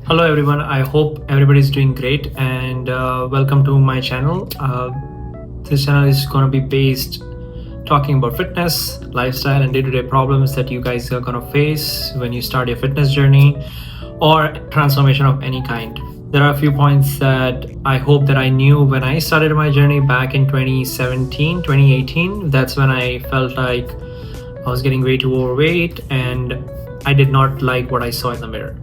Hello everyone, I hope everybody's doing great and welcome to my channel. This channel is going to be based talking about fitness, lifestyle and day-to-day problems that you guys are going to face when you start your fitness journey or transformation of any kind. There are a few points that I hope that I knew when I started my journey back in 2017, 2018. That's when I felt like I was getting way too overweight and I did not like what I saw in the mirror.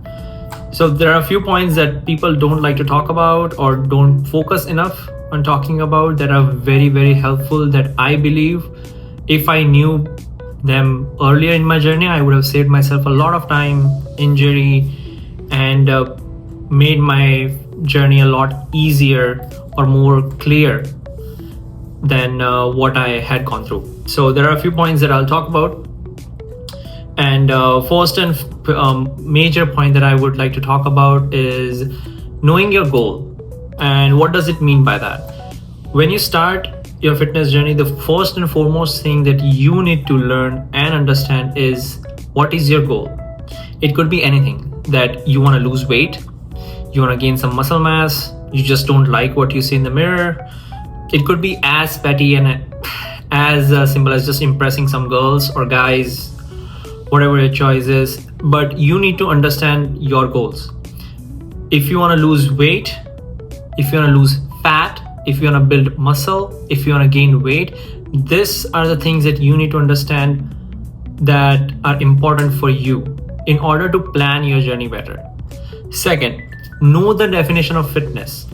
So there are a few points that people don't like to talk about or don't focus enough on talking about that are very, very helpful, that I believe if I knew them earlier in my journey, I would have saved myself a lot of time, injury, and made my journey a lot easier or more clear than what I had gone through. So there are a few points that I'll talk about. And first and major point that I would like to talk about is knowing your goal. And what does it mean by that? When you start your fitness journey, the first and foremost thing that you need to learn and understand is what is your goal. It could be anything, that you want to lose weight, you want to gain some muscle mass, you just don't like what you see in the mirror. It could be as petty and as simple as just impressing some girls or guys, whatever your choice is, but you need to understand your goals. If you want to lose weight, if you want to lose fat, if you want to build muscle, if you want to gain weight, these are the things that you need to understand that are important for you in order to plan your journey better. Second, know the definition of fitness.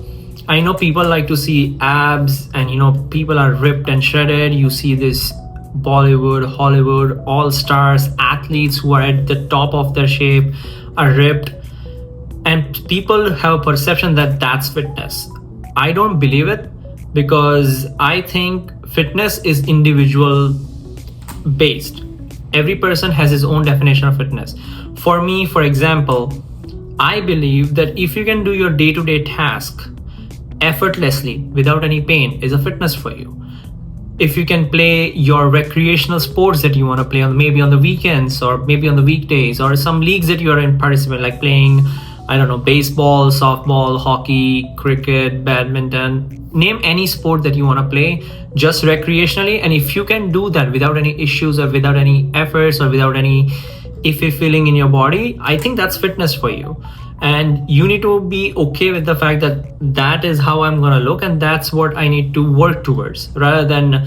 I know people like to see abs and people are ripped and shredded. You see this Bollywood, Hollywood, all-stars, athletes who are at the top of their shape are ripped, and people have a perception that that's fitness. I don't believe it, because I think fitness is individual based. Every person has his own definition of fitness. For me, for example, I believe that if you can do your day-to-day task effortlessly without any pain is a fitness for you. If you can play your recreational sports that you want to play on, maybe on the weekends or maybe on the weekdays, or some leagues that you're in participate, like playing, baseball, softball, hockey, cricket, badminton, name any sport that you want to play just recreationally. And if you can do that without any issues or without any efforts or without any iffy feeling in your body, I think that's fitness for you. And you need to be okay with the fact that that is how I'm going to look and that's what I need to work towards, rather than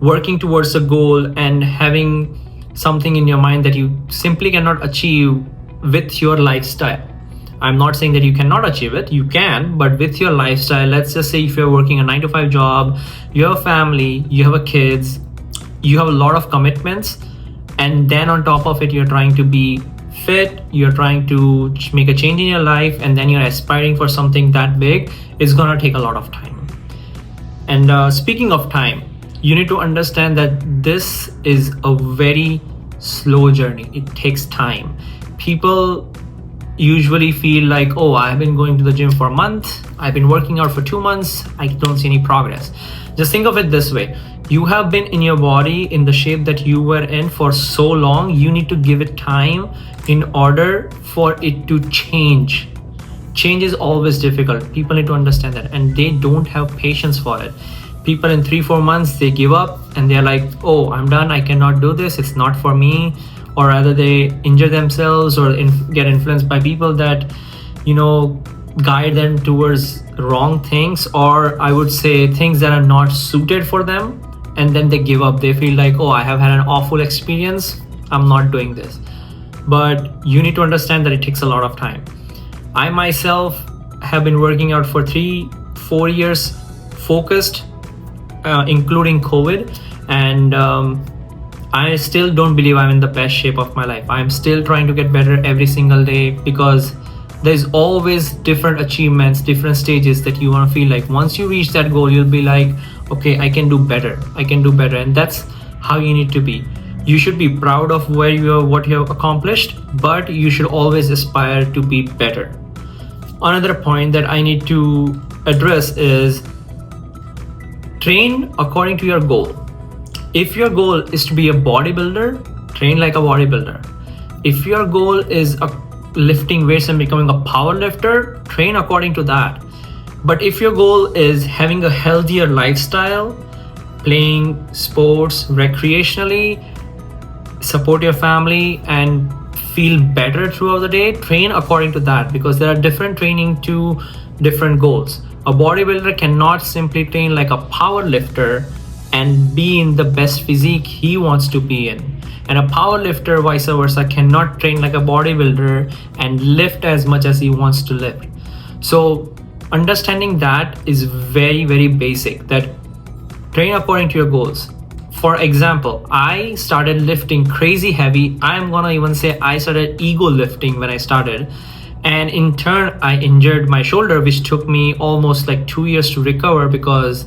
working towards a goal and having something in your mind that you simply cannot achieve with your lifestyle. I'm not saying that you cannot achieve it, you can, but with your lifestyle, let's just say if you're working a 9-to-5 job, you have a family, you have a kids, you have a lot of commitments, and then on top of it, you're trying to be fit, you're trying to make a change in your life, and then you're aspiring for something that big, it's gonna take a lot of time. And speaking of time, you need to understand that this is a very slow journey. It takes time. People usually feel like, oh, I've been going to the gym for a month, I've been working out for 2 months, I don't see any progress. Just think of it this way. You have been in your body in the shape that you were in for so long, you need to give it time in order for it to change. Change is always difficult. People need to understand that, and they don't have patience for it. People in 3-4 months, they give up and they're like, oh, I'm done, I cannot do this, it's not for me. Or rather they injure themselves or get influenced by people that guide them towards wrong things, or I would say things that are not suited for them, and then they give up. They feel like, oh, I have had an awful experience, I'm not doing this. But you need to understand that it takes a lot of time. I myself have been working out for 3-4 years focused, including COVID, and I still don't believe I'm in the best shape of my life. I'm still trying to get better every single day, because there's always different achievements, different stages that you want to feel like once you reach that goal, you'll be like, okay, I can do better. And that's how you need to be. You should be proud of what you have accomplished, but you should always aspire to be better. Another point that I need to address is train according to your goal. If your goal is to be a bodybuilder, train like a bodybuilder. If your goal is a lifting weights and becoming a power lifter, train according to that. But if your goal is having a healthier lifestyle, playing sports recreationally, support your family, and feel better throughout the day, train according to that, because there are different training to different goals. A bodybuilder cannot simply train like a power lifter and be in the best physique he wants to be in. And a power lifter, vice versa, cannot train like a bodybuilder and lift as much as he wants to lift. So understanding that is very, very basic, that train according to your goals. For example, I started lifting crazy heavy. I'm gonna even say I started ego lifting when I started. And in turn, I injured my shoulder, which took me almost like 2 years to recover, because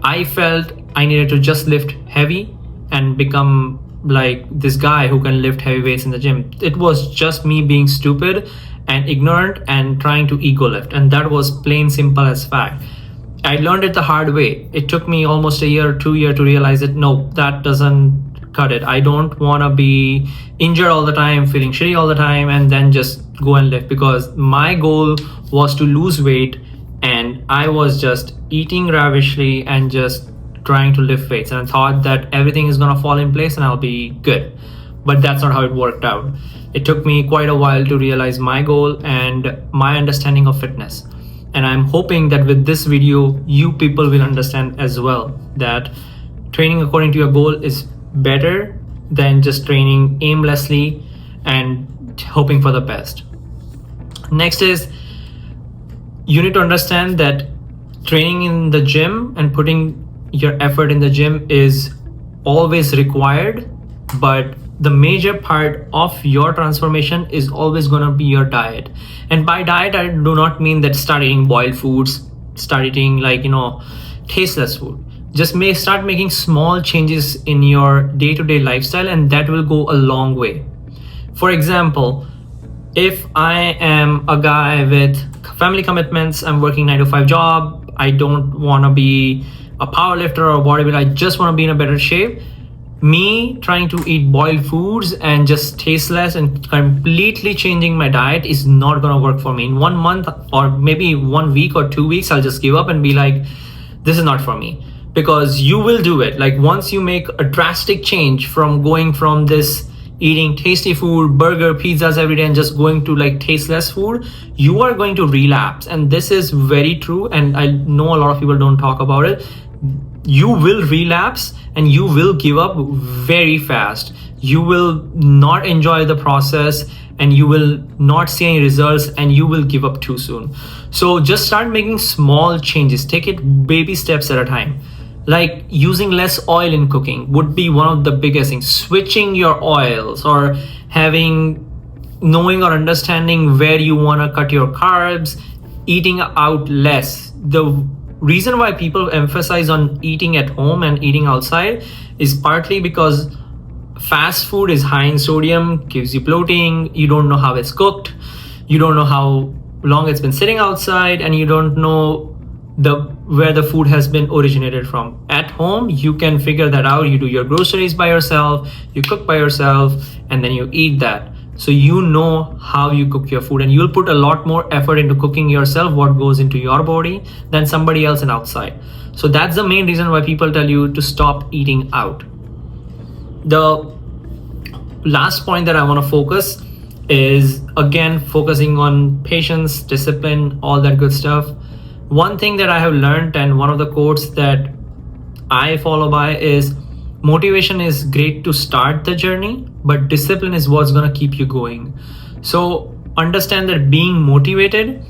I felt I needed to just lift heavy and become like this guy who can lift heavy weights in the gym. It was just me being stupid and ignorant and trying to ego lift. And that was plain simple as fact. I learned it the hard way. It took me almost a year or 2 years to realize that no, that doesn't cut it. I don't want to be injured all the time, feeling shitty all the time, and then just go and lift, because my goal was to lose weight and I was just eating ravishly and just trying to lift weights, and I thought that everything is going to fall in place and I'll be good. But that's not how it worked out. It took me quite a while to realize my goal and my understanding of fitness. And I'm hoping that with this video, you people will understand as well that training according to your goal is better than just training aimlessly and hoping for the best. Next is, you need to understand that training in the gym and putting your effort in the gym is always required, but the major part of your transformation is always going to be your diet. And by diet, I do not mean that start eating boiled foods, start eating like, tasteless food. Just start making small changes in your day-to-day lifestyle, and that will go a long way. For example, if I am a guy with family commitments, I'm working 9-to-5 job, I don't want to be a power lifter or a bodybuilder, I just want to be in a better shape. Me trying to eat boiled foods and just tasteless and completely changing my diet is not going to work for me. In 1 month or maybe 1 week or 2 weeks, I'll just give up and be like, this is not for me. Because you will do it. Like once you make a drastic change from going from this eating tasty food, burger, pizzas every day, and just going to like tasteless food, you are going to relapse. And this is very true. And I know a lot of people don't talk about it. You will relapse and you will give up very fast. You will not enjoy the process and you will not see any results and you will give up too soon. So just start making small changes. Take it baby steps at a time. Like using less oil in cooking would be one of the biggest things. Switching your oils, or knowing or understanding where you want to cut your carbs, eating out less. The reason why people emphasize on eating at home and eating outside is partly because fast food is high in sodium, gives you bloating, you don't know how it's cooked, you don't know how long it's been sitting outside, and you don't know where the food has been originated from. At home, you can figure that out. You do your groceries by yourself, you cook by yourself, and then you eat that. So you know how you cook your food, and you'll put a lot more effort into cooking yourself what goes into your body than somebody else and outside. So that's the main reason why people tell you to stop eating out. The last point that I want to focus is, again, focusing on patience, discipline, all that good stuff. One thing that I have learned, and one of the quotes that I follow by, is motivation is great to start the journey, but discipline is what's going to keep you going. So understand that being motivated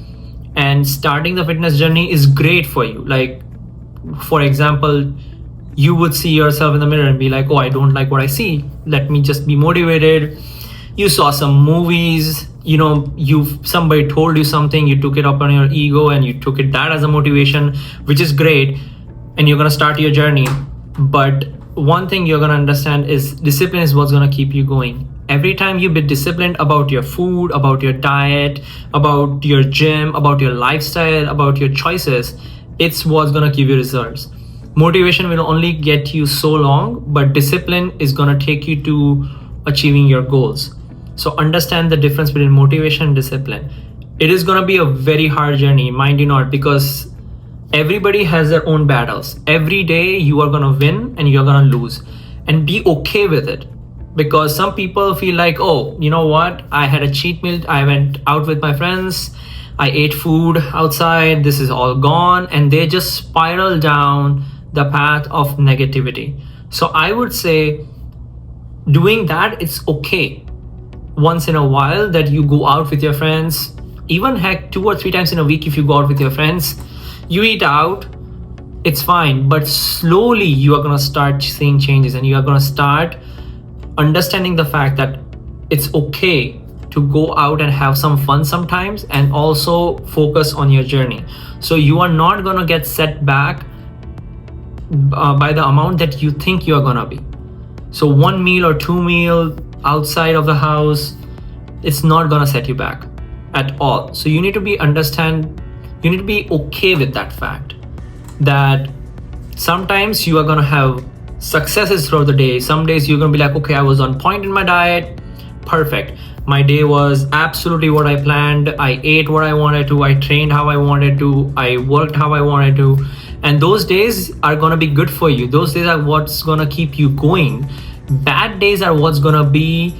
and starting the fitness journey is great for you. Like, for example, you would see yourself in the mirror and be like, oh, I don't like what I see. Let me just be motivated. You saw some movies, somebody told you something, you took it up on your ego and you took that as a motivation, which is great. And you're going to start your journey. But one thing you're going to understand is discipline is what's going to keep you going. Every time you be disciplined about your food, about your diet, about your gym, about your lifestyle, about your choices, it's what's going to give you results. Motivation will only get you so long, but discipline is going to take you to achieving your goals. So understand the difference between motivation and discipline. It is going to be a very hard journey, mind you not, because everybody has their own battles. Every day you are going to win and you're going to lose, and be okay with it. Because some people feel like, oh, you know what, I had a cheat meal, I went out with my friends, I ate food outside, this is all gone, and they just spiral down the path of negativity. So I would say doing that, it's okay once in a while that you go out with your friends, even heck 2 or 3 times in a week. If you go out with your friends, you eat out, it's fine, but slowly you are going to start seeing changes, and you are going to start understanding the fact that it's okay to go out and have some fun sometimes, and also focus on your journey. So you are not going to get set back by the amount that you think you are going to be. So 1 meal or 2 meal outside of the house, it's not going to set you back at all. So you need to be okay with that fact that sometimes you are going to have successes throughout the day. Some days you're going to be like, okay, I was on point in my diet, perfect, my day was absolutely what I planned, I ate what I wanted to, I trained how I wanted to, I worked how I wanted to. And those days are going to be good for you. Those days are what's going to keep you going. Bad days are what's going to be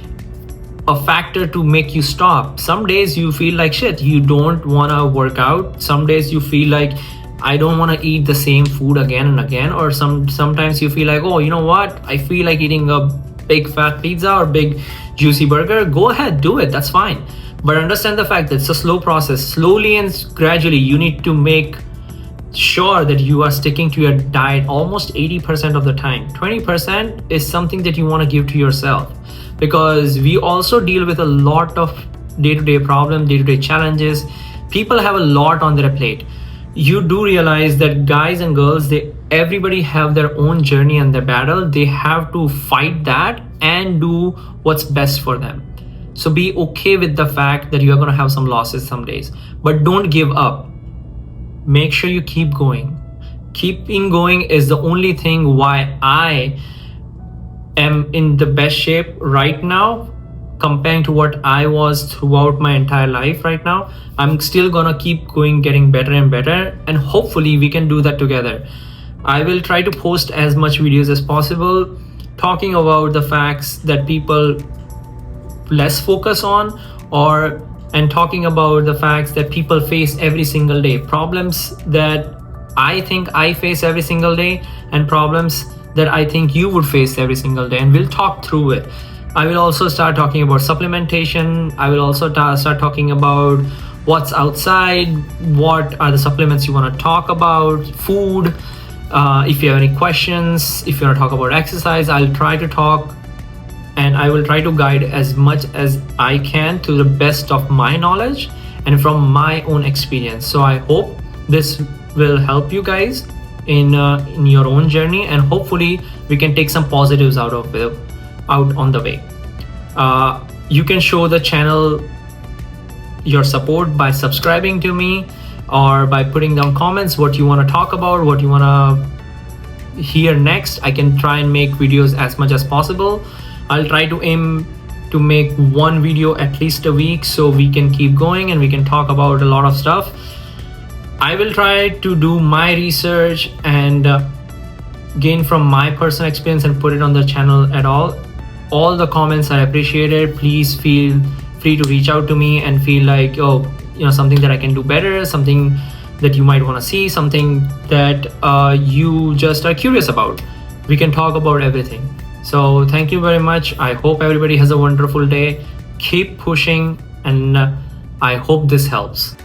a factor to make you stop. Some days you feel like shit, you don't want to work out. Some days you feel like, I don't want to eat the same food again and again. Or sometimes you feel like, oh, you know what, I feel like eating a big fat pizza or big juicy burger. Go ahead, do it, that's fine. But understand the fact that it's a slow process. Slowly and gradually you need to make sure that you are sticking to your diet almost 80% of the time. 20% is something that you want to give to yourself, because we also deal with a lot of day-to-day problems, day-to-day challenges. People have a lot on their plate. You do realize that guys and girls, everybody have their own journey and their battle. They have to fight that and do what's best for them. So be okay with the fact that you're going to have some losses some days, but don't give up. Make sure you keep going. Keeping going is the only thing why I am in the best shape right now comparing to what I was throughout my entire life. Right now I'm still gonna keep going, getting better and better, and hopefully we can do that together. I will try to post as much videos as possible talking about the facts that people less focus on, and talking about the facts that people face every single day, problems that I think I face every single day, and problems that I think you would face every single day, and we'll talk through it. I will also start talking about supplementation. I will also start talking about what's outside, what are the supplements you want to talk about, food. If you have any questions, if you want to talk about exercise, I'll try to talk, and I will try to guide as much as I can to the best of my knowledge and from my own experience. So I hope this will help you guys in your own journey, and hopefully we can take some positives out on the way. You can show the channel your support by subscribing to me, or by putting down comments what you want to talk about, what you want to hear next. I can try and make videos as much as possible. I'll try to aim to make 1 video at least a week, so we can keep going and we can talk about a lot of stuff. I will try to do my research and gain from my personal experience and put it on the channel at all. All the comments are appreciated. Please feel free to reach out to me and feel like, oh, something that I can do better, something that you might want to see, something that you just are curious about. We can talk about everything. So thank you very much. I hope everybody has a wonderful day. Keep pushing, and I hope this helps.